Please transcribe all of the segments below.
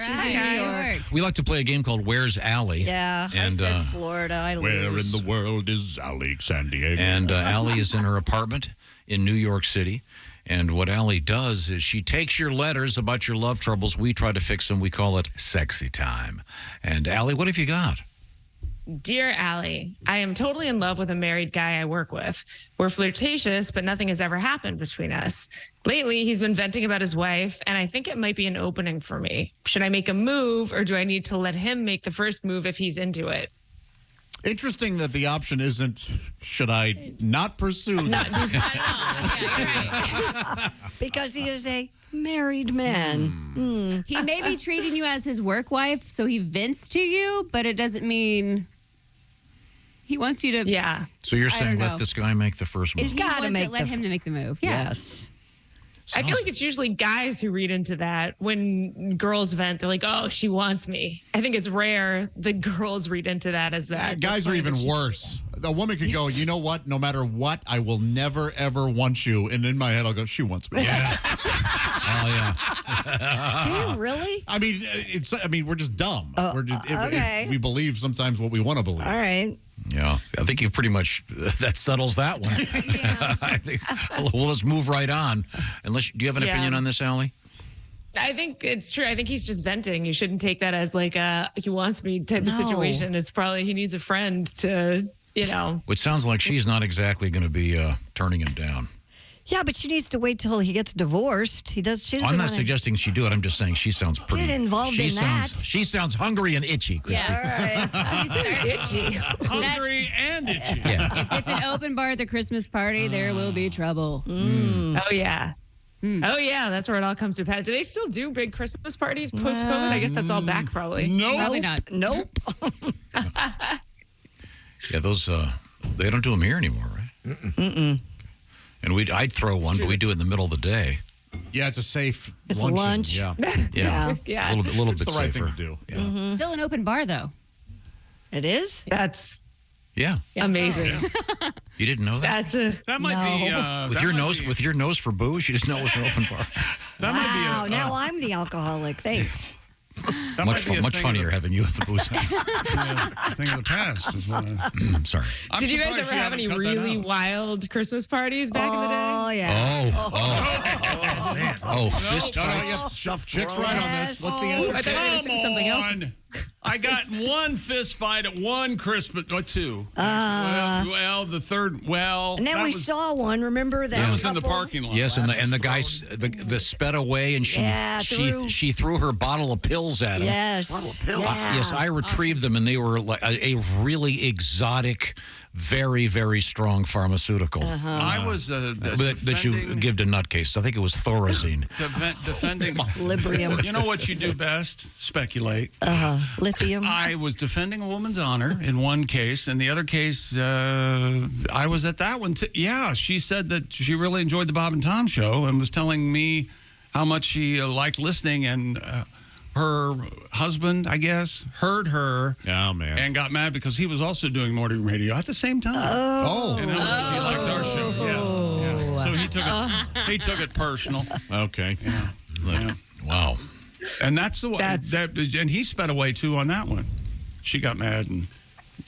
She's in New York. We like to play a game called Where's Alli? Yeah, and, I said Florida. I lose. Where in the world is Alli, San Diego? And Alli is in her apartment in New York City. And what Alli does is she takes your letters about your love troubles. We try to fix them. We call it sexy time. And Alli, what have you got? Dear Alli, I am totally in love with a married guy I work with. We're flirtatious, but nothing has ever happened between us. Lately, he's been venting about his wife, and I think it might be an opening for me. Should I make a move, or do I need to let him make the first move if he's into it? Interesting that the option isn't, should I not pursue Not this? do that. Because he is a married man. He may be treating you as his work wife, so he vents to you, but it doesn't mean he wants you to. Yeah. So you're I saying don't let know. this guy make the first move? He's got to let him to make the move. Yeah. Yes. I feel like it's usually guys who read into that when girls vent. They're like, oh, she wants me. I think it's rare the girls read into that as that. Guys are even worse. A woman could go, you know what? No matter what, I will never, ever want you. And in my head, I'll go, she wants me. Yeah. Oh, yeah. Do you really? I mean, we're just dumb. okay. We believe sometimes what we want to believe. All right. Yeah, I think you've pretty much, that settles that one. I think, we'll just move right on. Do you have an opinion on this, Alli? I think it's true. I think he's just venting. You shouldn't take that as like a he wants me type of situation. It's probably he needs a friend to, It sounds like she's not exactly going to be turning him down. Yeah, but she needs to wait till he gets divorced. She doesn't I'm not wanna suggesting she do it. I'm just saying she sounds pretty. get involved in that. She sounds hungry and itchy, Christy. Yeah. All right. She's itchy. Hungry and itchy. Yeah. If it's an open bar at the Christmas party, there will be trouble. Oh, yeah. Oh, yeah. That's where it all comes to pass. Do they still do big Christmas parties post-COVID? I guess that's all back probably. No. Probably not. Nope. Yeah, those, they don't do them here anymore, right? Mm-mm. And I'd throw one, but we do it in the middle of the day. Yeah, it's a safe It's luncheon. lunch. Yeah. Yeah. Yeah. It's a little It's bit the right safer. thing to do. Yeah. Still an open bar, though. It is? That's Yeah. amazing. You didn't know that? That's a That might be With that your might nose, be- with your nose for booze, you didn't know it was an open bar. That Wow, might be now I'm the alcoholic. Thanks. that Much might be a much thing funnier of having you at the booze. the, thing of the past. Is what I'm sorry. I'm Did you guys surprised ever have haven't any cut that really out. wild Christmas parties back in the day? Oh, yeah. Fist No, fights. yeah, Chick's right on this. What's the answer? I thought you were going to say something else. on. I got one fist fight at one Christmas, or two. Well, the third, And then that we was, saw one. Remember that? that was in the couple? parking lot. Yes, and the guy the sped away, and she threw her bottle of pills at him. Yes. Yeah. Yes, I retrieved them, and they were like a really exotic, very, very strong pharmaceutical I was that you give to nutcase. I think it was Thorazine. defending. Librium. You know what you do best? Speculate. Lithium. I was defending a woman's honor in one case. In the other case, I was at that one too. Yeah, she said that she really enjoyed the Bob and Tom show and was telling me how much she liked listening. And her husband, I guess, heard her Oh, man. and got mad because he was also doing morning radio at the same time. Oh. And she liked our show. Yeah. So he took it personal. Okay. Yeah. Wow. And that's the one. And he sped away too on that one. She got mad and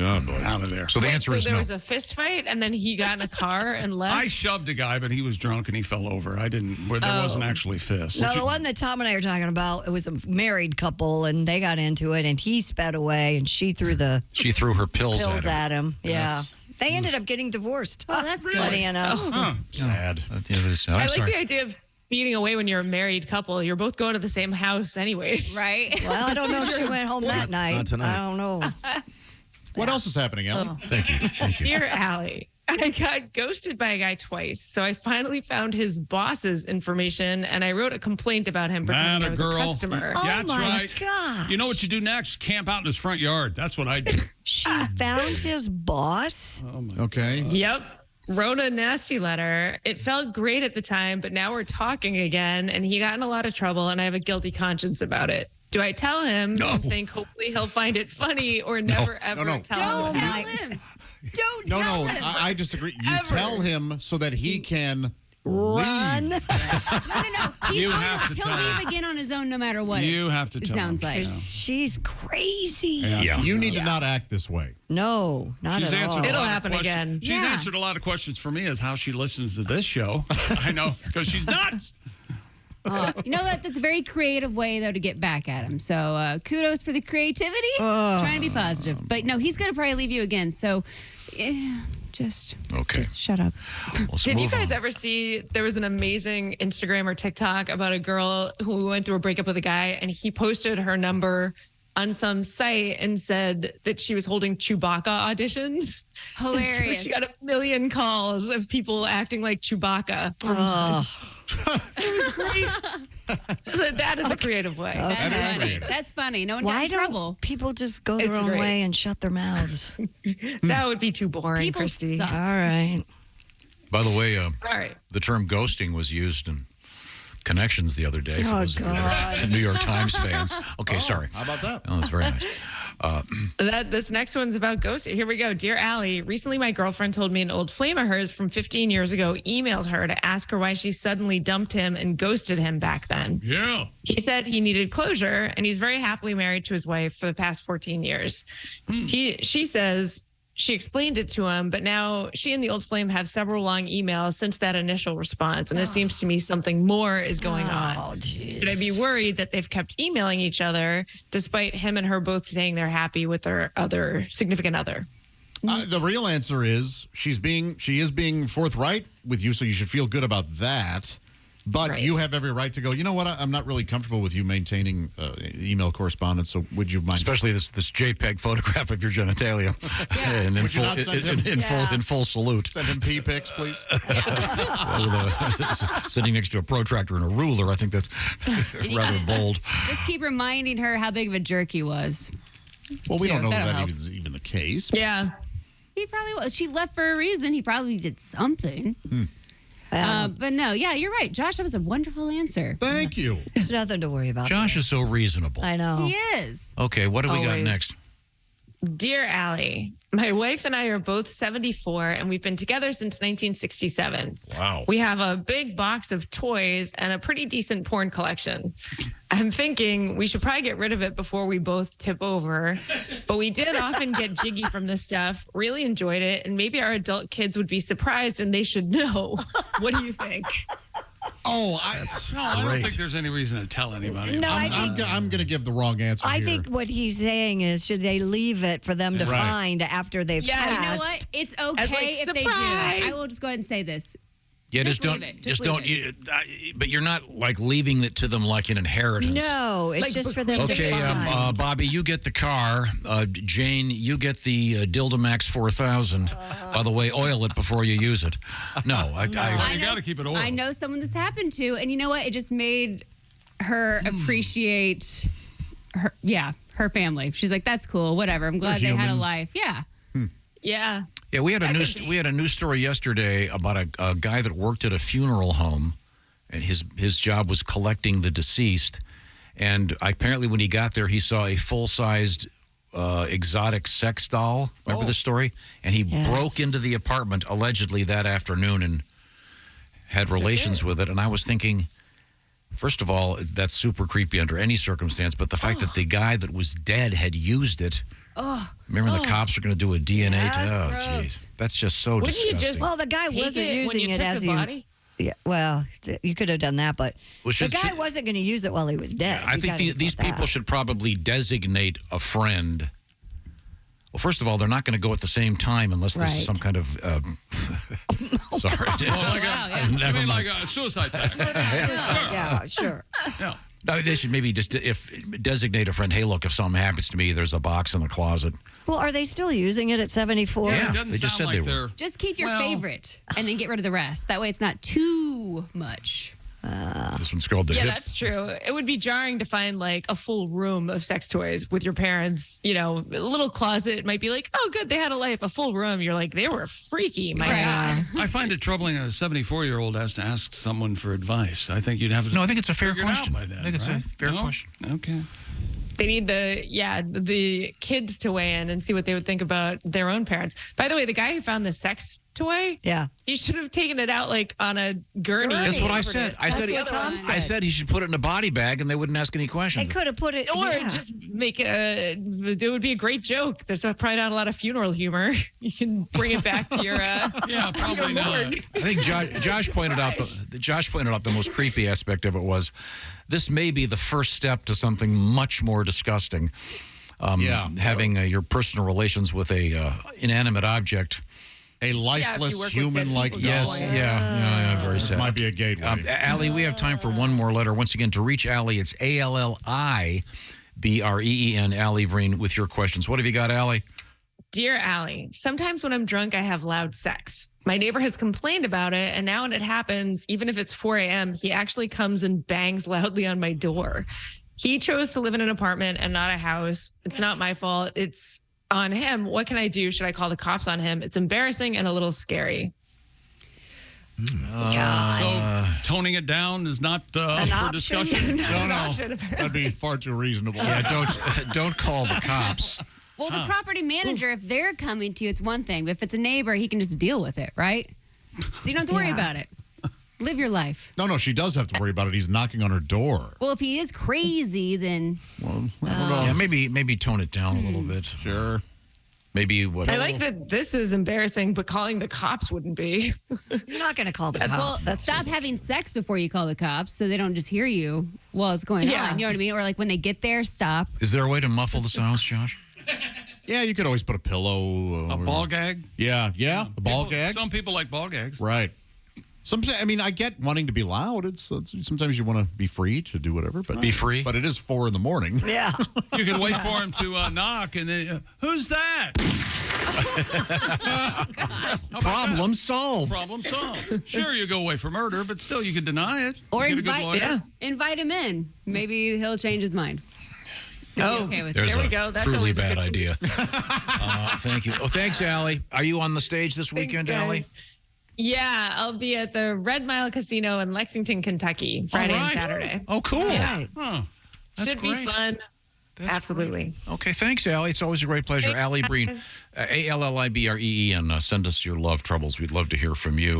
Oh, boy. out of there. So the answer So is there no. was a fist fight, and then he got in a car and left? I shoved a guy, but he was drunk and he fell over. I didn't. There wasn't actually fists. No, the one that Tom and I are talking about, it was a married couple, and they got into it, and he sped away, and she threw the She threw her pills at him. at him. Yeah. They ended up getting divorced. Oh, that's good. Funny enough. Sad. I'm I like sorry. the idea of speeding away when you're a married couple. You're both going to the same house anyways. Right? Well, I don't know if she went home that night. Not tonight. I don't know. What else is happening, Alli? Thank you. Thank you. Dear Alli, I got ghosted by a guy twice, so I finally found his boss's information, and I wrote a complaint about him pretending I was a customer. Oh, That's my right. gosh. You know what you do next? Camp out in his front yard. That's what I do. She found his boss? Okay. Yep. Wrote a nasty letter. It felt great at the time, but now we're talking again, and he got in a lot of trouble, and I have a guilty conscience about it. Do I tell him and think hopefully he'll find it funny, or never ever no. tell him? Tell him. Don't No, tell no, him. I disagree. You Ever. tell him so that he can Run. No. You have to He'll tell leave again on his own no matter what. You have to It tell sounds him. like. She's crazy. Yeah. You need to not act this way. No, not She's at answered all. a It'll lot of happen questions. again. She's Yeah. answered a lot of questions for me as how she listens to this show. I know, because she's nuts. That's a very creative way, though, to get back at him. So kudos for the creativity. Trying to be positive. But no, he's going to probably leave you again. So just shut up. Let's Did you move guys on. ever see there was an amazing Instagram or TikTok about a girl who went through a breakup with a guy and he posted her number on some site and said that she was holding Chewbacca auditions. Hilarious. So she got 1 million calls of people acting like Chewbacca. That is a creative way. That's That is funny. creative. That's funny. No one got Why in don't trouble. people just go their It's own great. way and shut their mouths? That would be too boring, People Christy. suck. All right. By the way, All right. the term ghosting was used in Connections the other day for Oh, those of you that are New York Times fans. Okay, sorry. How about that? Oh, that's very nice. This next one's about ghosting. Here we go. Dear Allie, recently my girlfriend told me an old flame of hers from 15 years ago emailed her to ask her why she suddenly dumped him and ghosted him back then. Yeah. He said he needed closure and he's very happily married to his wife for the past 14 years. She says she explained it to him, but now she and the old flame have several long emails since that initial response. And it seems to me something more is going on. Oh, geez. Should I be worried that they've kept emailing each other despite him and her both saying they're happy with their other significant other? The real answer is she is being forthright with you, so you should feel good about that. But Right. you have every right to go, you know what, I'm not really comfortable with you maintaining email correspondence, so would you mind? Especially this JPEG photograph of your genitalia. Yeah. And in Would you full, not send him- in full salute. Send him pee pics, please. Sitting next to a protractor and a ruler. I think that's rather bold. Just keep reminding her how big of a jerk he was. Well, we don't know That'll that help. is even the case. Yeah. He probably was. She left for a reason. He probably did something. But no, yeah, you're right. Josh, that was a wonderful answer. Thank you. There's nothing to worry about. Josh is so reasonable. I know. He is. Okay, what do we got Always. next? Dear Allie, my wife and I are both 74 and we've been together since 1967. Wow. We have a big box of toys and a pretty decent porn collection. I'm thinking we should probably get rid of it before we both tip over. But we did often get jiggy from this stuff, really enjoyed it, and maybe our adult kids would be surprised and they should know. What do you think? Oh, No, I don't Great. think there's any reason to tell anybody. No, I think I'm going to give the wrong answer I here. think what he's saying is, should they leave it for them to Right. find after they've Yeah, passed? You know what? It's okay As, like, if they surprise. do. I will just go ahead and say this. Yeah, Just don't. leave it. Just Just leave don't. But you're not like leaving it to them like an inheritance. No, it's Like just for them Okay, to find. Bobby, you get the car. Jane, you get the Dildamax 4000. By the way, oil it before you use it. No, I You got to keep it oiled. I know someone this happened to, and you know what? It just made her appreciate her family. She's like, that's cool, whatever. I'm glad they had a humans. life. Yeah. Yeah. Yeah, we had a news story yesterday about a guy that worked at a funeral home, and his job was collecting the deceased. And apparently, when he got there, he saw a full-sized exotic sex doll. Remember the story? And he Yes. broke into the apartment allegedly that afternoon and had relations with it. And I was thinking, first of all, that's super creepy under any circumstance. But the fact that the guy that was dead had used it. Remember, the cops are going to do a DNA Yes. test. Oh, Gross. jeez. That's just so Wouldn't you disgusting. just Well, the guy take wasn't it when using you it took as the you. body? Yeah, well, you could have done that, but Well, should- the guy should- wasn't going to use it while he was dead. I You think gotta think these about people that. should probably designate a friend. Well, first of all, they're not going to go at the same time unless this is Right. some kind of. Sorry. Oh, like Wow, yeah. I Never mean, mind. like a suicide pact. Yeah, sure. Yeah. No, they should maybe just designate a friend. Hey, look, if something happens to me, there's a box in the closet. Well, are they still using it at 74? Yeah. It doesn't they just sound said like they were. they're. Just keep your Well- favorite and then get rid of the rest. That way it's not too much. This one's called the Yeah, hip. that's true. It would be jarring to find like a full room of sex toys with your parents. You know, a little closet might be like, oh, good, they had a life. A full room, you're like, they were freaky. My God. I find it troubling a 74-year-old has to ask someone for advice. I think you'd have to. No, I think it's a fair figure it out question. by then, I think it's a right? fair No? question. Okay. They need the kids to weigh in and see what they would think about their own parents. By the way, the guy who found the sex toy. Yeah. He should have taken it out like on a gurney. That's what I said. That's what Tom I said. said he should put it in a body bag and they wouldn't ask any They questions. could have put it. Or yeah. just make it would be a great joke. There's probably not a lot of funeral humor. You can bring it back to your Yeah, probably not. I think Josh pointed out the most creepy aspect of it was this may be the first step to something much more disgusting. Having your personal relations with a inanimate object. A lifeless human like dog. Yes, yeah, very sad. This might be a gateway. Allie, we have time for one more letter. Once again, to reach Allie, it's ALLIBREEN, Alli Breen, with your questions. What have you got, Allie? Dear Allie, sometimes when I'm drunk, I have loud sex. My neighbor has complained about it, and now when it happens, even if it's 4 a.m., he actually comes and bangs loudly on my door. He chose to live in an apartment and not a house. It's not my fault. It's on him. What can I do? Should I call the cops on him? It's embarrassing and a little scary. So toning it down is not up for discussion. No. That'd be far too reasonable. Yeah, don't call the cops. Well, the property manager, if they're coming to you, it's one thing. But if it's a neighbor, he can just deal with it, right? So you don't have to worry about it. Live your life. No, she does have to worry about it. He's knocking on her door. Well, if he is crazy, then Well, I don't know. Yeah, maybe tone it down a little bit. Sure. Maybe what? I like that this is embarrassing, but calling the cops wouldn't be. You're not going to call the cops. well, That's stop having sex before you call the cops, so they don't just hear you while it's going Yeah. on. You know what I mean? Or like when they get there, stop. Is there a way to muffle the sounds, Josh? Yeah, you could always put a pillow. A ball gag? Yeah. A ball gag. Some people like ball gags. Right. Sometimes, I mean, I get wanting to be loud. It's sometimes you want to be free to do whatever, but Be free? But it is 4 a.m. Yeah. You can wait for him to knock, and then, who's that? Problem solved. Problem solved. Sure, you go away for murder, but still you could deny it. Or Get a good lawyer. invite him in. Maybe he'll change his mind. Oh, okay with There's There we a go. That's truly always a bad good idea. Thank you. Oh, thanks, Allie. Are you on the stage this weekend, guys. Allie? Yeah, I'll be at the Red Mile Casino in Lexington, Kentucky, Friday All and right. Saturday. Oh, cool. Right. Huh. That's Should great. be fun. That's Absolutely. great. Okay, thanks, Allie. It's always a great pleasure. Thanks, Alli Breen, guys. ALLIBREEN. Send us your love troubles. We'd love to hear from you.